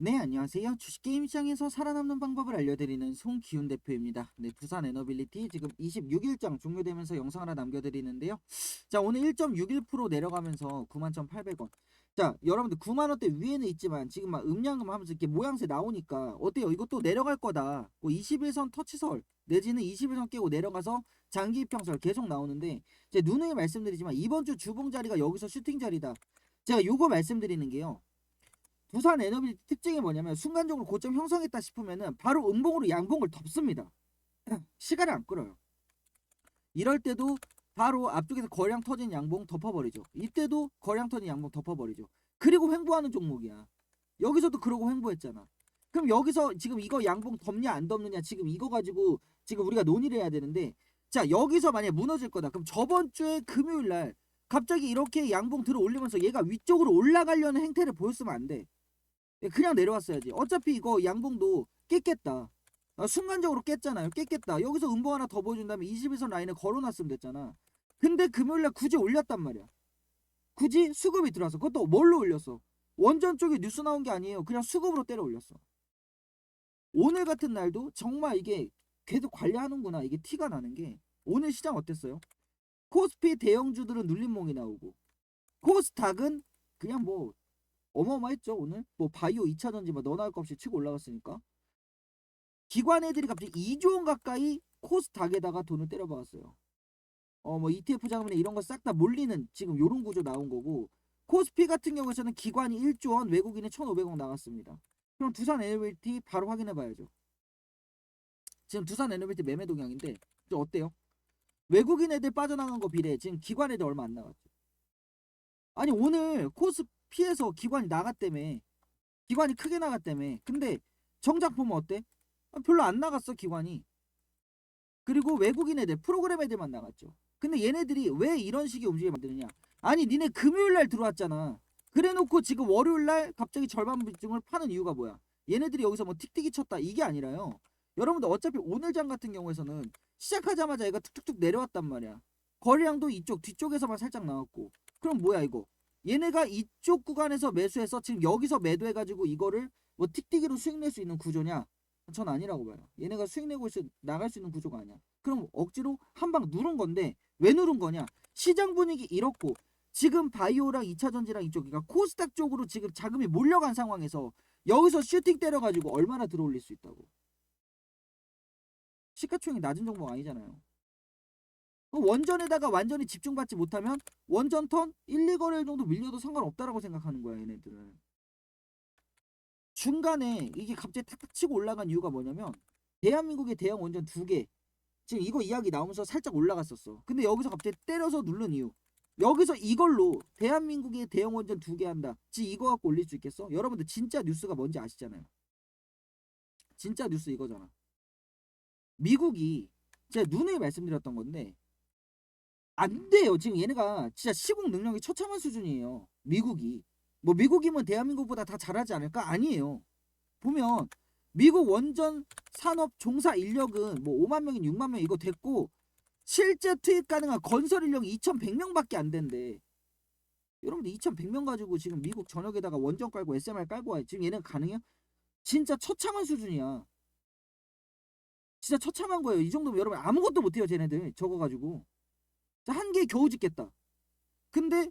네, 안녕하세요. 주식게임 시장에서 살아남는 방법을 알려드리는 송기훈 대표입니다. 네, 두산 에너빌리티 지금 26일장 종료되면서 영상 하나 남겨드리는데요. 자, 오늘 1.61% 내려가면서 91,800원. 자, 여러분들 9만원대 위에는 있지만 지금 막 음량금 하면서 이렇게 모양새 나오니까 어때요? 이것도 내려갈 거다. 뭐 21선 터치설 내지는 21선 깨고 내려가서 장기 이평설 계속 나오는데 제 누누이 말씀드리지만 이번 주 주봉 자리가 여기서 슈팅 자리다. 제가 요거 말씀드리는 게요. 두산 에너빌 특징이 뭐냐면 순간적으로 고점 형성했다 싶으면은 바로 음봉으로 양봉을 덮습니다. 시간을 안 끌어요. 이럴 때도 바로 앞쪽에서 거량 터진 양봉 덮어버리죠. 이때도 거량 터진 양봉 덮어버리죠. 그리고 횡보하는 종목이야. 여기서도 그러고 횡보했잖아. 그럼 여기서 지금 이거 양봉 덮냐 안 덮느냐 지금 이거 가지고 지금 우리가 논의를 해야 되는데, 자 여기서 만약에 무너질 거다. 그럼 저번 주에 금요일 날 갑자기 이렇게 양봉 들어 올리면서 얘가 위쪽으로 올라가려는 행태를 보였으면 안 돼. 그냥 내려왔어야지. 어차피 이거 양봉도 깼겠다. 순간적으로 깼잖아요. 깼겠다. 여기서 음봉 하나 더 보여준 다음에 21선 라인에 걸어놨으면 됐잖아. 근데 금요일날 굳이 올렸단 말이야. 굳이 수급이 들어와서. 그것도 뭘로 올렸어? 원전 쪽에 뉴스 나온 게 아니에요. 그냥 수급으로 때려 올렸어. 오늘 같은 날도 정말 이게 계속 관리하는구나, 이게 티가 나는 게, 오늘 시장 어땠어요? 코스피 대형주들은 눌림목이 나오고 코스닥은 그냥 뭐 어마어마했죠. 오늘 뭐 바이오 2차전지 뭐 너 나올 것 없이 치고 올라갔으니까. 기관 애들이 갑자기 2조 원 가까이 코스닥에다가 돈을 때려박았어요. 뭐 ETF 자금이나 이런 거 싹 다 몰리는 지금 요런 구조 나온 거고, 코스피 같은 경우에서는 기관이 1조 원, 외국인이 1,500억 나갔습니다. 그럼 두산 에너빌티 바로 확인해 봐야죠. 지금 두산 에너빌티 매매 동향인데 어때요? 외국인 애들 빠져나간 거 비례 지금 기관 애들 얼마 안 나갔죠. 아니 오늘 코스피에서 기관이 나갔다며. 기관이 크게 나갔다며. 근데 정작 보면 어때? 별로 안 나갔어 기관이. 그리고 외국인 애들, 프로그램 애들만 나갔죠. 근데 얘네들이 왜 이런 식의 움직임을 만드느냐? 아니 니네 금요일날 들어왔잖아. 그래놓고 지금 월요일날 갑자기 절반 비중을 파는 이유가 뭐야? 얘네들이 여기서 뭐 틱틱이 쳤다 이게 아니라요. 여러분들 어차피 오늘 장 같은 경우에서는 시작하자마자 얘가 툭툭툭 내려왔단 말이야. 거래량도 이쪽 뒤쪽에서만 살짝 나왔고. 그럼 뭐야 이거? 얘네가 이쪽 구간에서 매수해서 지금 여기서 매도해가지고 이거를 뭐 틱틱이로 수익 낼 수 있는 구조냐? 전 아니라고 봐요. 얘네가 수익 내고 나갈 수 있는 구조가 아니야. 그럼 억지로 한 방 누른 건데 왜 누른 거냐? 시장 분위기 이렇고 지금 바이오랑 2차전지랑 이쪽, 그러니까 코스닥 쪽으로 지금 자금이 몰려간 상황에서 여기서 슈팅 때려가지고 얼마나 들어올릴 수 있다고. 시가총액이 낮은 종목 아니잖아요. 원전에다가 완전히 집중받지 못하면 원전 턴 1, 2거래일 정도 밀려도 상관없다라고 생각하는 거야 얘네들은. 중간에 이게 갑자기 탁탁 치고 올라간 이유가 뭐냐면 대한민국의 대형 원전 2개, 지금 이거 이야기 나오면서 살짝 올라갔었어. 근데 여기서 갑자기 때려서 누른 이유. 여기서 이걸로 대한민국의 대형 원전 2개 한다. 지 이거 갖고 올릴 수 있겠어? 여러분들 진짜 뉴스가 뭔지 아시잖아요. 진짜 뉴스 이거잖아. 미국이 제가 누누이 말씀드렸던 건데 안 돼요. 지금 얘네가 진짜 시공 능력이 처참한 수준이에요. 미국이. 뭐 미국이면 대한민국보다 다 잘하지 않을까? 아니에요. 보면 미국 원전 산업 종사 인력은 뭐 5만 명인 6만 명 이거 됐고 실제 투입 가능한 건설 인력이 2,100명밖에 안 된대. 여러분들 2,100명 가지고 지금 미국 전역에다가 원전 깔고 SMR 깔고 와. 지금 얘는 가능해요? 진짜 처참한 수준이야. 진짜 처참한 거예요. 이 정도면 여러분 아무것도 못해요. 쟤네들 저거 가지고. 한 개 겨우 짓겠다. 근데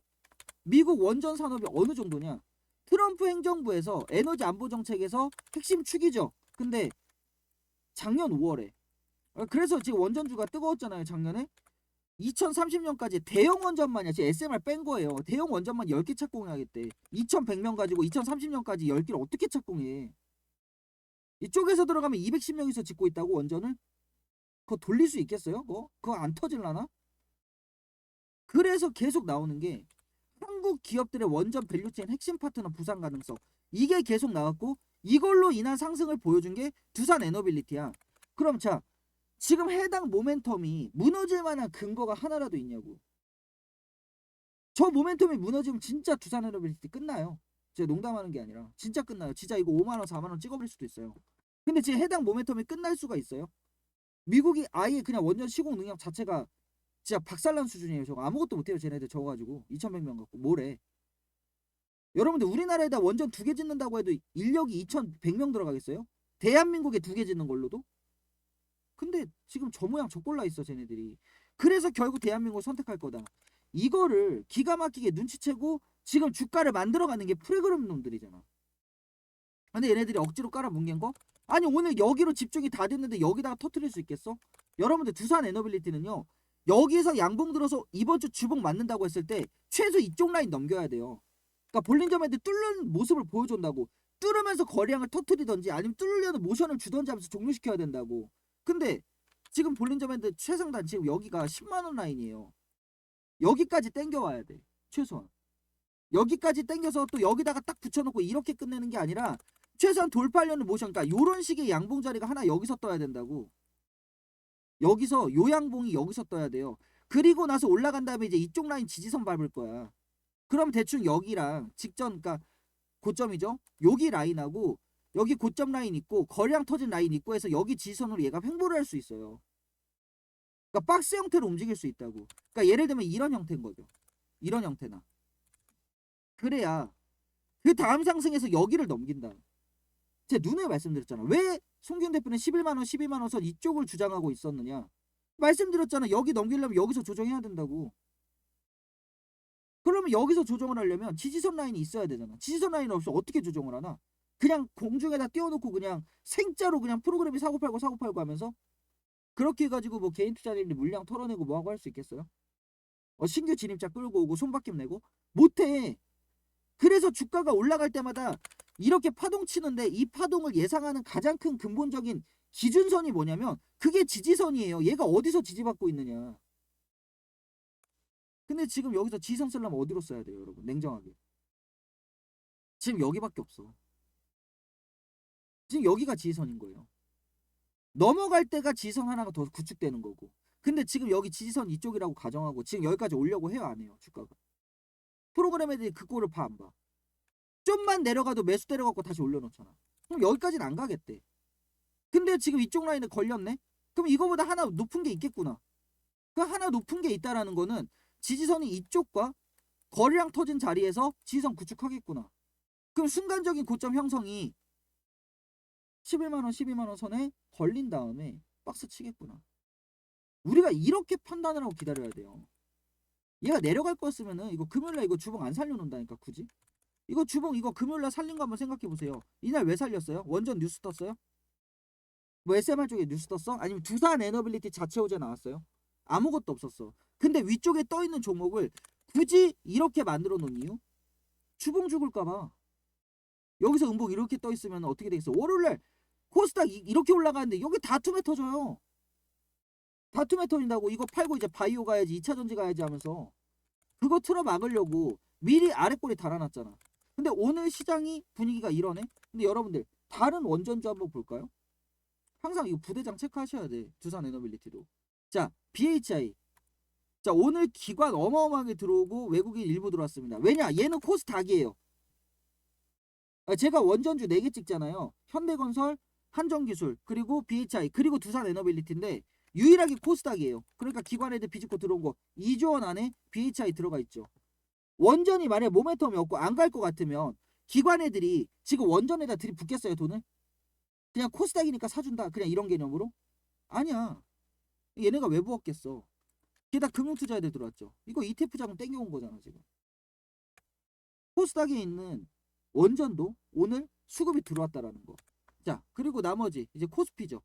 미국 원전 산업이 어느 정도냐? 트럼프 행정부에서 에너지 안보 정책에서 핵심 축이죠. 근데 작년 5월에, 그래서 지금 원전주가 뜨거웠잖아요. 작년에 2030년까지 대형 원전만이야. 지금 SMR 뺀 거예요. 대형 원전만 10개 착공해야겠대. 2100명 가지고 2030년까지 10개를 어떻게 착공해? 이쪽에서 들어가면 210명이서 짓고 있다고 원전을? 그거 돌릴 수 있겠어요? 그거 안 터질라나? 그래서 계속 나오는 게 한국 기업들의 원전 밸류체인 핵심 파트너 부상 가능성, 이게 계속 나왔고 이걸로 인한 상승을 보여준 게 두산 에너빌리티야. 그럼 자, 지금 해당 모멘텀이 무너질 만한 근거가 하나라도 있냐고. 저 모멘텀이 무너지면 진짜 두산 에너빌리티 끝나요. 제가 농담하는 게 아니라 진짜 끝나요. 진짜 이거 5만원 4만원 찍어버릴 수도 있어요. 근데 지금 해당 모멘텀이 끝날 수가 있어요? 미국이 아예 그냥 원전 시공 능력 자체가 진짜 박살난 수준이에요. 저거 아무것도 못해요. 쟤네들 저거 가지고 2,100명 갖고 뭐래. 여러분들 우리나라에다 원전 2개 짓는다고 해도 인력이 2,100명 들어가겠어요? 대한민국에 2개 짓는 걸로도? 근데 지금 저 모양 저 꼴나 있어 쟤네들이. 그래서 결국 대한민국을 선택할 거다. 이거를 기가 막히게 눈치채고 지금 주가를 만들어가는 게 프로그램 놈들이잖아. 근데 얘네들이 억지로 깔아뭉갠 거? 아니 오늘 여기로 집중이 다 됐는데 여기다가 터트릴 수 있겠어? 여러분들 두산 에너빌리티는요. 여기서 양봉 들어서 이번 주 주봉 맞는다고 했을 때 최소 이쪽 라인 넘겨야 돼요. 그러니까 볼린저맨 뚫는 모습을 보여준다고. 뚫으면서 거래량을 터트리던지 아니면 뚫으려는 모션을 주던지 하면서 종료시켜야 된다고. 근데 지금 볼린저맨들 최상단 지금 여기가 10만원 라인이에요. 여기까지 땡겨와야 돼. 최소한. 여기까지 땡겨서 또 여기다가 딱 붙여놓고 이렇게 끝내는 게 아니라 최소한 돌파하려는 모션. 그러니까 요런 식의 양봉 자리가 하나 여기서 떠야 된다고. 여기서 요 양봉이 여기서 떠야 돼요. 그리고 나서 올라간 다음에 이제 이쪽 라인 지지선 밟을 거야. 그럼 대충 여기랑 직전 그러니까 고점이죠. 여기 라인하고 여기 고점 라인 있고 거래량 터진 라인 있고 해서 여기 지지선으로 얘가 횡보를 할 수 있어요. 그러니까 박스 형태로 움직일 수 있다고. 그러니까 예를 들면 이런 형태인 거죠. 이런 형태나. 그래야 그 다음 상승에서 여기를 넘긴다. 제 눈에 말씀드렸잖아. 왜 송기훈 대표는 11만원, 12만원 선 이쪽을 주장하고 있었느냐. 말씀드렸잖아. 여기 넘기려면 여기서 조정해야 된다고. 그러면 여기서 조정을 하려면 지지선 라인이 있어야 되잖아. 지지선 라인 없이 어떻게 조정을 하나? 그냥 공중에다 띄워놓고 그냥 생짜로 그냥 프로그램이 사고 팔고 하면서 그렇게 해가지고 뭐 개인 투자자들이 물량 털어내고 뭐하고 할 수 있겠어요? 신규 진입자 끌고 오고 손바뀜 내고? 못해. 그래서 주가가 올라갈 때마다 이렇게 파동 치는데 이 파동을 예상하는 가장 큰 근본적인 기준선이 뭐냐면 그게 지지선이에요. 얘가 어디서 지지받고 있느냐. 근데 지금 여기서 지지선 쓰려면 어디로 써야 돼요, 여러분? 냉정하게. 지금 여기밖에 없어. 지금 여기가 지지선인 거예요. 넘어갈 때가 지지선 하나가 더 구축되는 거고. 근데 지금 여기 지지선 이쪽이라고 가정하고 지금 여기까지 오려고 해요, 안 해요, 주가가? 프로그램 애들이 그 꼴을 봐, 안 봐? 좀만 내려가도 매수 때려갖고 다시 올려놓잖아. 그럼 여기까지는 안 가겠대. 근데 지금 이쪽 라인에 걸렸네? 그럼 이거보다 하나 높은 게 있겠구나. 그 하나 높은 게 있다라는 거는 지지선이 이쪽과 거래량 터진 자리에서 지지선 구축하겠구나. 그럼 순간적인 고점 형성이 11만원, 12만원 선에 걸린 다음에 박스 치겠구나. 우리가 이렇게 판단을 하고 기다려야 돼요. 얘가 내려갈 거였으면은 이거 금요일날 이거 주봉 안 살려놓는다니까 굳이. 이거 주봉 이거 금요일날 살린 거 한번 생각해보세요. 이날 왜 살렸어요? 원전 뉴스 떴어요? 뭐 SMR 쪽에 뉴스 떴어? 아니면 두산 에너빌리티 자체 호재 나왔어요? 아무것도 없었어. 근데 위쪽에 떠있는 종목을 굳이 이렇게 만들어 놓은 이유? 주봉 죽을까봐. 여기서 음봉 이렇게 떠있으면 어떻게 되겠어? 월요일날 코스닥 이렇게 올라가는데 여기 다툼에 터져요. 다툼에 터진다고 이거 팔고 이제 바이오 가야지 2차전지 가야지 하면서 그거 틀어 막으려고 미리 아랫골이 달아놨잖아. 근데 오늘 시장이 분위기가 이러네. 근데 여러분들 다른 원전주 한번 볼까요? 항상 이거 부대장 체크하셔야 돼. 두산 에너빌리티도. 자, BHI. 자, 오늘 기관 어마어마하게 들어오고 외국인 일부 들어왔습니다. 왜냐? 얘는 코스닥이에요. 제가 원전주 4개 찍잖아요. 현대건설, 한정기술, 그리고 BHI, 그리고 두산 에너빌리티인데 유일하게 코스닥이에요. 그러니까 기관 애들 비집고 들어온 거 2조 원 안에 BHI 들어가 있죠. 원전이 만약에 모멘텀이 없고 안 갈 것 같으면 기관 애들이 지금 원전에다 들이붓겠어요, 돈을? 그냥 코스닥이니까 사준다. 그냥 이런 개념으로? 아니야. 얘네가 왜 부었겠어. 게다가 금융투자 애들 들어왔죠. 이거 ETF 자금 땡겨온 거잖아, 지금. 코스닥에 있는 원전도 오늘 수급이 들어왔다라는 거. 자, 그리고 나머지 이제 코스피죠.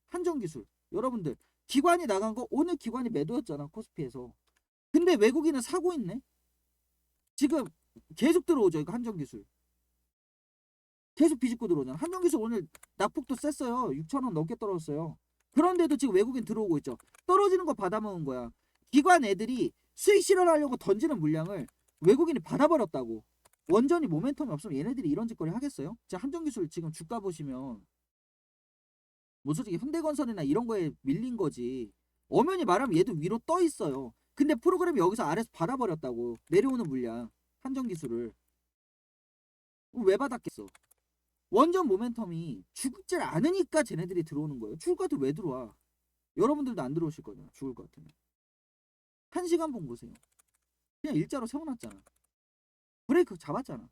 한정기술. 여러분들 기관이 나간 거 오늘 기관이 매도였잖아, 코스피에서. 근데 외국인은 사고 있네. 지금 계속 들어오죠, 이거 한정기술. 계속 비집고 들어오잖아. 한정기술 오늘 낙폭도 셌어요. 6,000원 넘게 떨어졌어요. 그런데도 지금 외국인 들어오고 있죠. 떨어지는 거 받아먹은 거야. 기관 애들이 수익 실현하려고 던지는 물량을 외국인이 받아버렸다고. 원전이 모멘텀이 없으면 얘네들이 이런 짓거리 하겠어요? 자, 한정기술 지금 주가 보시면 뭐 솔직히 현대건설이나 이런 거에 밀린 거지. 엄연히 말하면 얘도 위로 떠 있어요. 근데 프로그램이 여기서 아래서 받아버렸다고. 내려오는 물량 한정기술을 왜 받았겠어? 원전 모멘텀이 죽질 않으니까 쟤네들이 들어오는 거예요. 죽을 것 같으면 왜 들어와? 여러분들도 안 들어오실 거잖아, 죽을 것 같으면. 1시간 봉 보세요. 그냥 일자로 세워놨잖아. 브레이크 잡았잖아.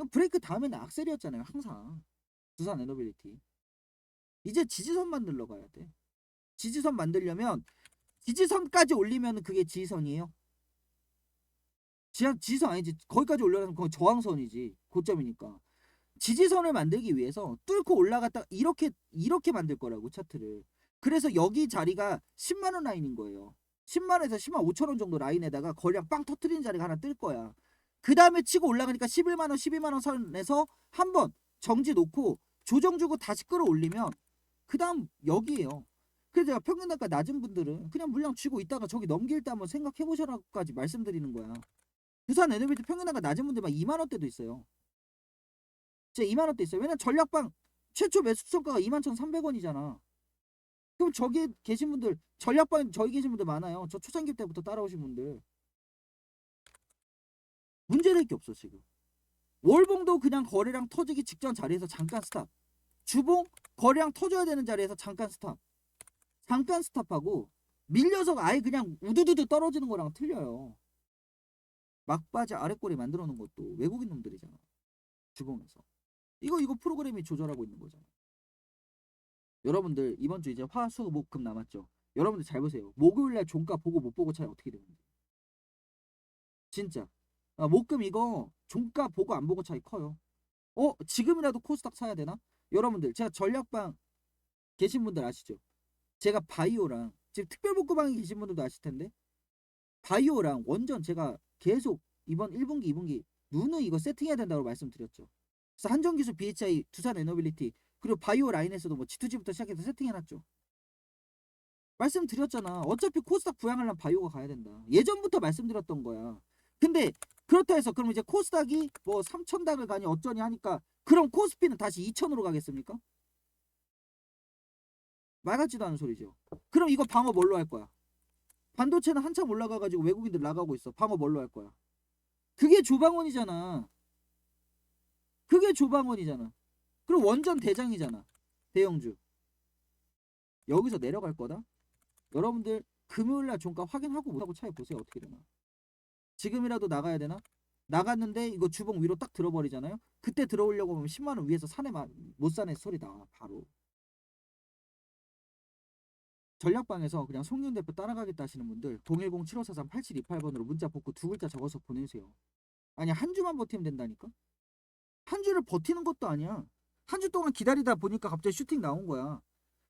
브레이크 다음에는 악셀이었잖아요. 항상. 두산 에너빌리티. 이제 지지선 만들러 가야 돼. 지지선 만들려면 지지선까지 올리면 그게 지지선이에요. 지지선 아니지. 거기까지 올려면 그건 저항선이지. 고점이니까. 지지선을 만들기 위해서 뚫고 올라갔다 이렇게 만들 거라고 차트를. 그래서 여기 자리가 10만원 라인인 거예요. 10만원에서 10만 5천원 정도 라인에다가 거래량 빵 터트리는 자리가 하나 뜰 거야. 그 다음에 치고 올라가니까 11만원 12만원 선에서 한번 정지 놓고 조정 주고 다시 끌어올리면 그 다음 여기에요. 그래서 제가 평균 단가 낮은 분들은 그냥 물량 쥐고 있다가 저기 넘길 때 한번 생각해 보셔라고까지 말씀드리는 거야. 부산 에너빌리티 평균 단가 낮은 분들 막 2만원대도 있어요. 진짜 2만원대 있어요. 왜냐면 전략방 최초 매수 성과가 21,300원이잖아. 그럼 저기 계신 분들 전략방 저기 계신 분들 많아요. 저 초창기 때부터 따라오신 분들. 문제될 게 없어 지금. 월봉도 그냥 거래량 터지기 직전 자리에서 잠깐 스탑. 주봉 거래량 터져야 되는 자리에서 잠깐 스탑. 잠깐 스탑하고 밀려서 아예 그냥 우두두두 떨어지는 거랑 틀려요. 막바지 아랫꼬리 만들어 놓은 것도 외국인 놈들이잖아. 주봉에서. 이거 프로그램이 조절하고 있는 거잖아. 여러분들 이번 주 이제 화, 수, 목, 금 남았죠. 여러분들 잘 보세요. 목요일날 종가 보고 못 보고 차이 어떻게 되는지. 진짜. 목, 금 이거 종가 보고 안 보고 차이 커요. 지금이라도 코스닥 사야 되나? 여러분들 제가 전략방 계신 분들 아시죠? 제가 바이오랑 지금 특별복구방에 계신 분들도 아실 텐데 바이오랑 원전 제가 계속 이번 1분기 2분기 누누이 이거 세팅해야 된다고 말씀드렸죠. 그래서 한전기술 BHI 두산 에너빌리티 그리고 바이오 라인에서도 뭐 G2G부터 시작해서 세팅해놨죠. 말씀드렸잖아. 어차피 코스닥 부양하려면 바이오가 가야 된다. 예전부터 말씀드렸던 거야. 근데 그렇다 해서 그럼 이제 코스닥이 뭐 3,000dak을 가니 어쩌니 하니까 그럼 코스피는 다시 2,000으로 가겠습니까? 말 같지도 않은 소리죠. 그럼 이거 방어 뭘로 할 거야? 반도체는 한참 올라가가지고 외국인들 나가고 있어. 방어 뭘로 할 거야? 그게 조방원이잖아. 그게 조방원이잖아. 그리고 원전 대장이잖아. 대형주. 여기서 내려갈 거다? 여러분들 금요일날 종가 확인하고 못하고 차에 보세요. 어떻게 되나. 지금이라도 나가야 되나? 나갔는데 이거 주봉 위로 딱 들어버리잖아요. 그때 들어오려고 하면 10만원 위에서 못 사네 소리 나. 바로. 전략방에서 그냥 송윤 대표 따라가겠다 하시는 분들 010-7543-8728번으로 문자 복구 두 글자 적어서 보내세요. 아니 한 주만 버티면 된다니까? 한 주를 버티는 것도 아니야. 한 주 동안 기다리다 보니까 갑자기 슈팅 나온 거야.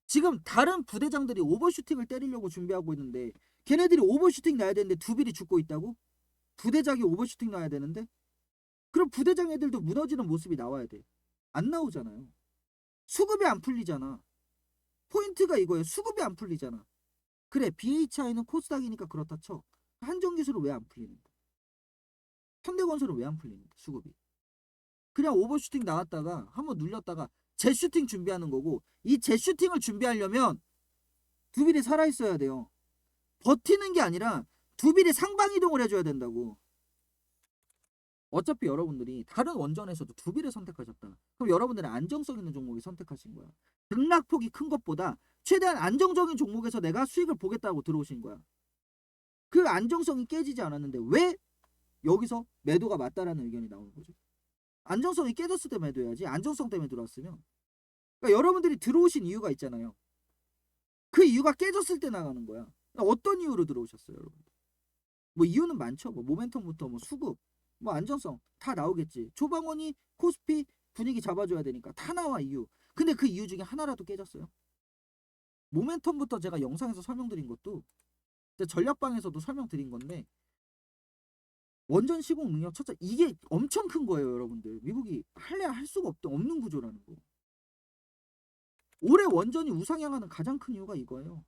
지금 다른 부대장들이 오버슈팅을 때리려고 준비하고 있는데 걔네들이 오버슈팅 나야 되는데 두빌이 죽고 있다고? 부대장이 오버슈팅 나야 되는데? 그럼 부대장 애들도 무너지는 모습이 나와야 돼. 안 나오잖아요. 수급이 안 풀리잖아. 포인트가 이거예요. 수급이 안 풀리잖아. 그래 BHI는 코스닥이니까 그렇다 쳐. 한전기술은 왜 안 풀리는데? 현대건설은 왜 안 풀리는데 수급이? 그냥 오버슈팅 나왔다가 한번 눌렸다가 재슈팅 준비하는 거고 이 재슈팅을 준비하려면 두빌이 살아있어야 돼요. 버티는 게 아니라 두빌이 상방이동을 해줘야 된다고. 어차피 여러분들이 다른 원전에서도 두빌을 선택하셨다. 그럼 여러분들은 안정성 있는 종목을 선택하신 거야. 등락폭이 큰 것보다 최대한 안정적인 종목에서 내가 수익을 보겠다고 들어오신 거야. 그 안정성이 깨지지 않았는데 왜 여기서 매도가 맞다라는 의견이 나오는 거죠. 안정성이 깨졌을 때 매도해야지. 안정성 때문에 들어왔으면. 그러니까 여러분들이 들어오신 이유가 있잖아요. 그 이유가 깨졌을 때 나가는 거야. 어떤 이유로 들어오셨어요, 여러분? 뭐 이유는 많죠. 뭐 모멘텀부터 뭐 수급, 뭐 안정성 다 나오겠지. 조방원이 코스피 분위기 잡아줘야 되니까 다 나와 이유. 근데 그 이유 중에 하나라도 깨졌어요. 모멘텀부터 제가 영상에서 설명드린 것도 전략방에서도 설명드린 건데 원전 시공 능력 첫째 이게 엄청 큰 거예요, 여러분들. 미국이 할 수가 없는 구조라는 거. 올해 원전이 우상향하는 가장 큰 이유가 이거예요.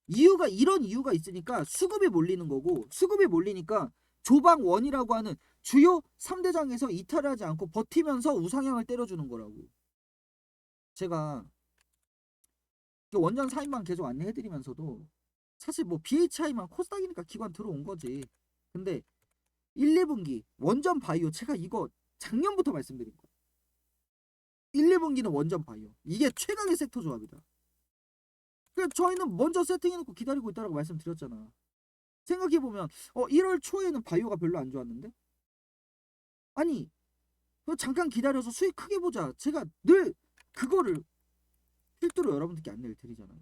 이런 이유가 있으니까 수급이 몰리는 거고 수급이 몰리니까 조방원이라고 하는 주요 3대장에서 이탈하지 않고 버티면서 우상향을 때려주는 거라고. 제가 원전 사인만 계속 안내해드리면서도 사실 뭐 BHI만 코스닥이니까 기관 들어온 거지. 근데 1, 2분기 원전 바이오 제가 이거 작년부터 말씀드린 거예요. 1, 2분기는 원전 바이오 이게 최강의 섹터 조합이다. 그러니까 저희는 먼저 세팅해놓고 기다리고 있다라고 말씀드렸잖아. 생각해보면 1월 초에는 바이오가 별로 안 좋았는데 아니 잠깐 기다려서 수익 크게 보자. 제가 늘 그거를 필두로 여러분들께 안내를 드리잖아요.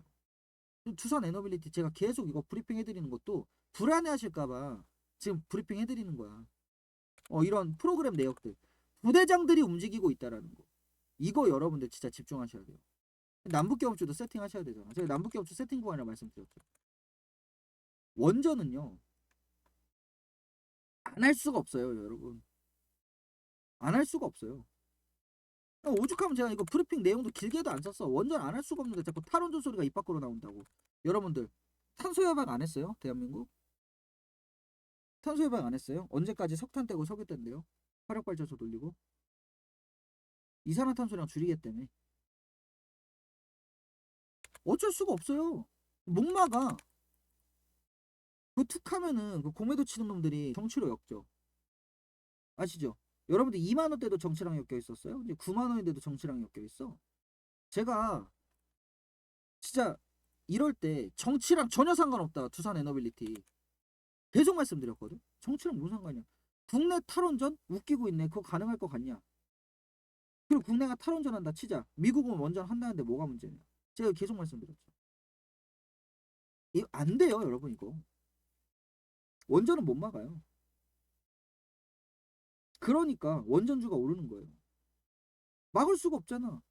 두산 에너빌리티 제가 계속 이거 브리핑 해드리는 것도 불안해 하실까봐 지금 브리핑 해드리는 거야. 이런 프로그램 내역들. 부대장들이 움직이고 있다라는 거. 이거 여러분들 진짜 집중하셔야 돼요. 남북경합주도 세팅하셔야 되잖아. 제가 남북경합주 세팅 구간이라고 말씀드렸죠. 원전은요. 안 할 수가 없어요, 여러분. 안 할 수가 없어요. 오죽하면 제가 이거 브리핑 내용도 길게도 안 썼어. 원전 안 할 수가 없는데 자꾸 탈원전 소리가 입 밖으로 나온다고. 여러분들 탄소 협약 안 했어요? 대한민국? 탄소 협약 안 했어요? 언제까지 석탄 떼고 석유 뗀대요? 화력발전소 돌리고 이산화탄소량 줄이겠다며. 어쩔 수가 없어요. 목 막아. 그 툭하면은 그 공매도 치는 놈들이 정치로 엮죠. 아시죠? 여러분들 2만 원대도 정치랑 엮여 있었어요. 이제 9만 원인데도 정치랑 엮여 있어. 제가 진짜 이럴 때 정치랑 전혀 상관없다. 두산 에너빌리티 계속 말씀드렸거든. 정치랑 무슨 상관이야? 국내 탈원전 웃기고 있네. 그거 가능할 것 같냐? 그리고 국내가 탈원전한다 치자. 미국은 원전 한다는데 뭐가 문제냐? 제가 계속 말씀드렸죠. 이거 안 돼요, 여러분. 이거 원전은 못 막아요. 그러니까 원전주가 오르는 거예요. 막을 수가 없잖아.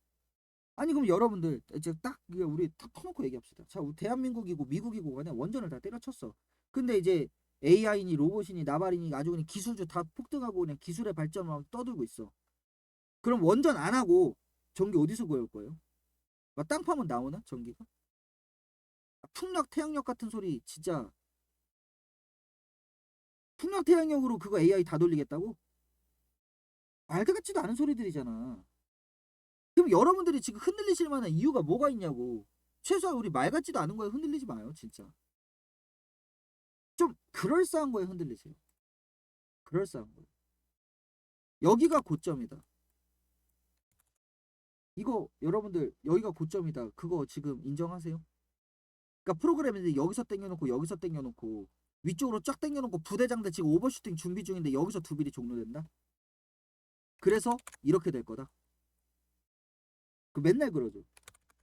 아니 그럼 여러분들 이제 딱 우리 탁 터놓고 얘기합시다. 자, 우리 대한민국이고 미국이고 간에 원전을 다 때려쳤어. 근데 이제 AI니 로봇이니 나발이니 아주 그냥 기술주 다 폭등하고 그냥 기술의 발전을 막 떠들고 있어. 그럼 원전 안 하고 전기 어디서 구할 거예요? 막 땅 파면 나오나 전기가? 풍력 태양력 같은 소리 진짜. 풍력 태양력으로 그거 AI 다 돌리겠다고? 말도 같지도 않은 소리들이잖아. 그럼 여러분들이 지금 흔들리실 만한 이유가 뭐가 있냐고. 최소한 우리 말 같지도 않은 거에 흔들리지 마요, 진짜. 좀 그럴싸한 거에 흔들리세요. 그럴싸한 거에. 여기가 고점이다. 이거 여러분들 여기가 고점이다. 그거 지금 인정하세요? 그러니까 프로그램인데 여기서 땡겨놓고 여기서 땡겨놓고 위쪽으로 쫙 땡겨놓고 부대장들 지금 오버슈팅 준비 중인데 여기서 두 빌이 종료된다? 그래서 이렇게 될 거다. 그 맨날 그러죠.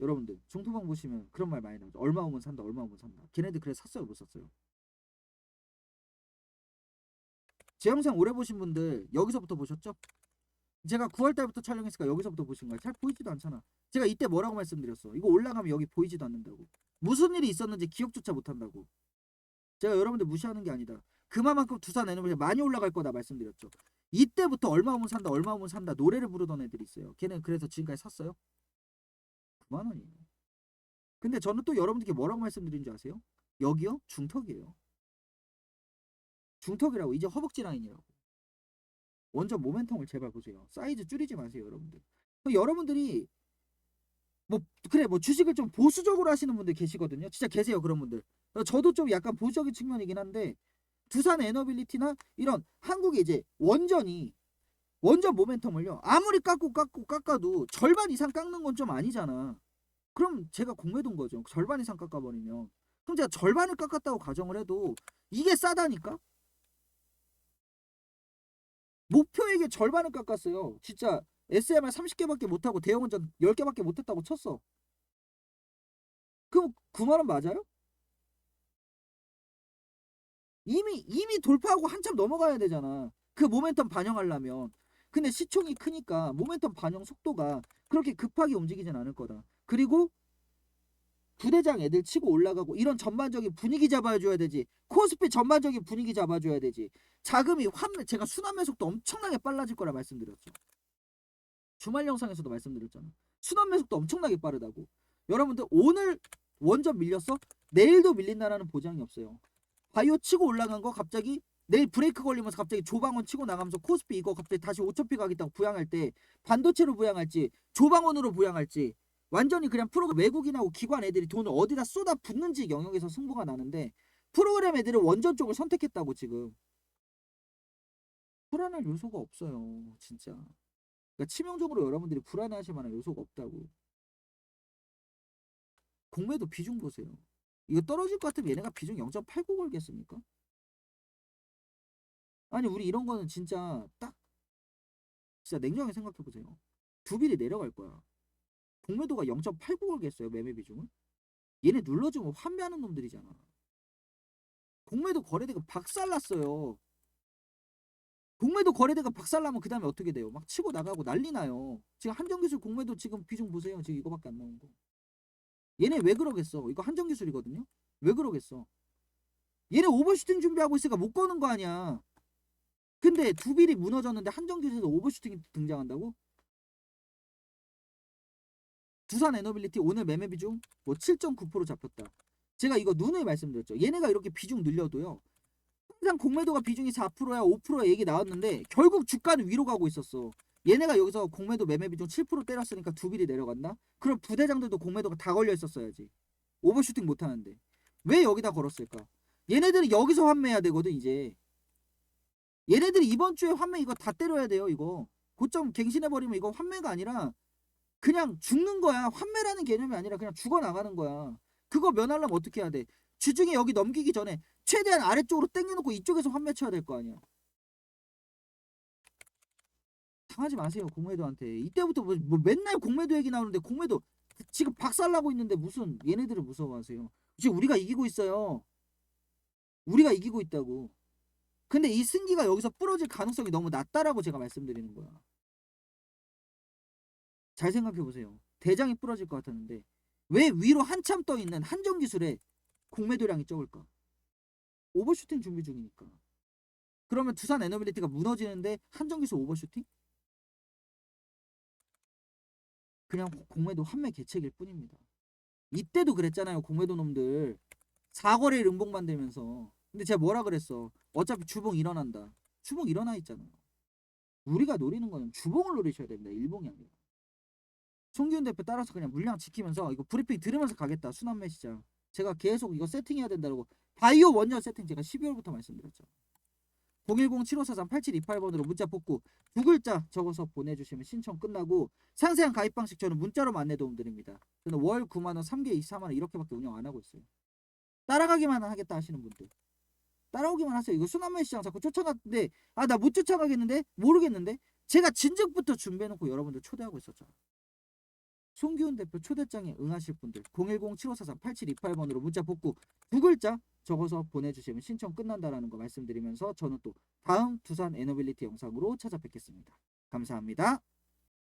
여러분들 중토방 보시면 그런 말 많이 나오죠. 얼마 오면 산다, 얼마 오면 산다. 걔네들 그래서 샀어요, 못 샀어요? 제 영상 오래 보신 분들 여기서부터 보셨죠? 제가 9월달부터 촬영했으니까 여기서부터 보신 거야. 잘 보이지도 않잖아. 제가 이때 뭐라고 말씀드렸어? 이거 올라가면 여기 보이지도 않는다고. 무슨 일이 있었는지 기억조차 못한다고. 제가 여러분들 무시하는 게 아니다. 그만큼 두산 에너비가 많이 올라갈 거다 말씀드렸죠. 이때부터 얼마 오면 산다, 얼마 오면 산다 노래를 부르던 애들이 있어요. 걔는 그래서 지금까지 샀어요? 9만 원이에요. 근데 저는 또 여러분들께 뭐라고 말씀드린 줄 아세요? 여기요? 중턱이에요. 중턱이라고. 이제 허벅지 라인이라고. 원전 모멘텀을 제발 보세요. 사이즈 줄이지 마세요, 여러분들. 여러분들이 뭐 그래 뭐 주식을 좀 보수적으로 하시는 분들 계시거든요. 진짜 계세요, 그런 분들. 저도 좀 약간 보수적인 측면이긴 한데 두산 에너빌리티나 이런 한국의 이제 원전 모멘텀을요. 아무리 깎아도 절반 이상 깎는 건 좀 아니잖아. 그럼 제가 공매도인 거죠. 절반 이상 깎아버리면. 그럼 제가 절반을 깎았다고 가정을 해도 이게 싸다니까? 목표액의 절반을 깎았어요. 진짜 SMR 30개밖에 못하고 대형원전 10개밖에 못했다고 쳤어. 그럼 9만 원 맞아요? 이미 돌파하고 한참 넘어가야 되잖아. 그 모멘텀 반영하려면. 근데 시총이 크니까 모멘텀 반영 속도가 그렇게 급하게 움직이진 않을 거다. 그리고 부대장 애들 치고 올라가고 이런 전반적인 분위기 잡아줘야 되지. 코스피 전반적인 분위기 잡아줘야 되지. 자금이 제가 순환매 속도 엄청나게 빨라질 거라 말씀드렸죠. 주말 영상에서도 말씀드렸잖아. 순환매 속도 엄청나게 빠르다고. 여러분들 오늘 원전 밀렸어? 내일도 밀린다라는 보장이 없어요. 바이오 치고 올라간 거 갑자기 내일 브레이크 걸리면서 갑자기 조방원 치고 나가면서 코스피 이거 갑자기 다시 5,000피 가겠다고 부양할 때 반도체로 부양할지 조방원으로 부양할지 완전히 그냥 프로그램 외국인하고 기관 애들이 돈을 어디다 쏟아 붓는지 영역에서 승부가 나는데 프로그램 애들은 원전 쪽을 선택했다고 지금. 불안할 요소가 없어요. 진짜. 그러니까 치명적으로 여러분들이 불안해하실 만한 요소가 없다고. 공매도 비중 보세요. 이거 떨어질 것 같으면 얘네가 비중 0.89 걸겠습니까? 아니 우리 이런 거는 진짜 딱 진짜 냉정하게 생각해보세요. 두빌이 내려갈 거야. 공매도가 0.89 걸겠어요. 매매 비중은. 얘네 눌러주면 환매하는 놈들이잖아. 공매도 거래대가 박살났어요. 공매도 거래대가 박살나면 그 다음에 어떻게 돼요? 막 치고 나가고 난리 나요. 지금 한정기술 공매도 지금 비중 보세요. 지금 이거밖에 안 나온 거. 얘네 왜 그러겠어? 이거 한정기술이거든요. 왜 그러겠어? 얘네 오버슈팅 준비하고 있으니까 못 거는 거 아니야. 근데 두빌이 무너졌는데 한정기술에서 오버슈팅이 등장한다고? 두산 에너빌리티 오늘 매매 비중 뭐 7.9% 잡혔다. 제가 이거 누누이 말씀드렸죠. 얘네가 이렇게 비중 늘려도요. 항상 공매도가 비중이 4%야 5%야 얘기 나왔는데 결국 주가는 위로 가고 있었어. 얘네가 여기서 공매도 매매 비중 7% 때렸으니까 두빌이 내려간다? 그럼 부대장들도 공매도가 다 걸려 있었어야지. 오버슈팅 못 하는데. 왜 여기다 걸었을까? 얘네들은 여기서 환매해야 되거든 이제. 얘네들이 이번 주에 환매 이거 다 때려야 돼요 이거. 고점 갱신해버리면 이거 환매가 아니라 그냥 죽는 거야. 환매라는 개념이 아니라 그냥 죽어나가는 거야. 그거 면하려면 어떻게 해야 돼? 주중에 여기 넘기기 전에 최대한 아래쪽으로 당겨놓고 이쪽에서 환매 쳐야 될 거 아니야. 당하지 마세요 공매도한테. 이때부터 뭐 맨날 공매도 얘기 나오는데 공매도 지금 박살나고 있는데 무슨 얘네들을 무서워하세요. 지금 우리가 이기고 있어요. 우리가 이기고 있다고. 근데 이 승기가 여기서 부러질 가능성이 너무 낮다라고 제가 말씀드리는 거야. 잘 생각해보세요. 대장이 부러질 것 같았는데 왜 위로 한참 떠있는 한정기술에 공매도량이 적을까? 오버슈팅 준비 중이니까. 그러면 두산 에너빌리티가 무너지는데 한정기술 오버슈팅? 그냥 공매도 환매 개책일 뿐입니다. 이때도 그랬잖아요. 공매도 놈들 4거래일 음봉 만들면서. 근데 제가 뭐라 그랬어? 어차피 주봉 일어난다. 주봉 일어나 있잖아요. 우리가 노리는 거는 주봉을 노리셔야 됩니다. 일봉이 아니라. 송기훈 대표 따라서 그냥 물량 지키면서 이거 브리핑 들으면서 가겠다. 순환매 시장. 제가 계속 이거 세팅해야 된다고 바이오 원전 세팅 제가 12월부터 말씀드렸죠. 010-7543-8728번으로 문자 뽑고 두 글자 적어서 보내주시면 신청 끝나고 상세한 가입 방식 저는 문자로 안내 도움 드립니다. 저는 월 9만원 3개월 24만원 이렇게밖에 운영 안 하고 있어요. 따라가기만 하겠다 하시는 분들 따라오기만 하세요. 이거 순환매 시장 자꾸 쫓아갔는데 나 못 쫓아가겠는데 모르겠는데 제가 진즉부터 준비해놓고 여러분들 초대하고 있었죠. 송기훈 대표 초대장에 응하실 분들 010-7543-8728번으로 문자 뽑고 두 글자 적어서 보내주시면 신청 끝난다라는 거 말씀드리면서 저는 또 다음 두산 에너빌리티 영상으로 찾아뵙겠습니다. 감사합니다.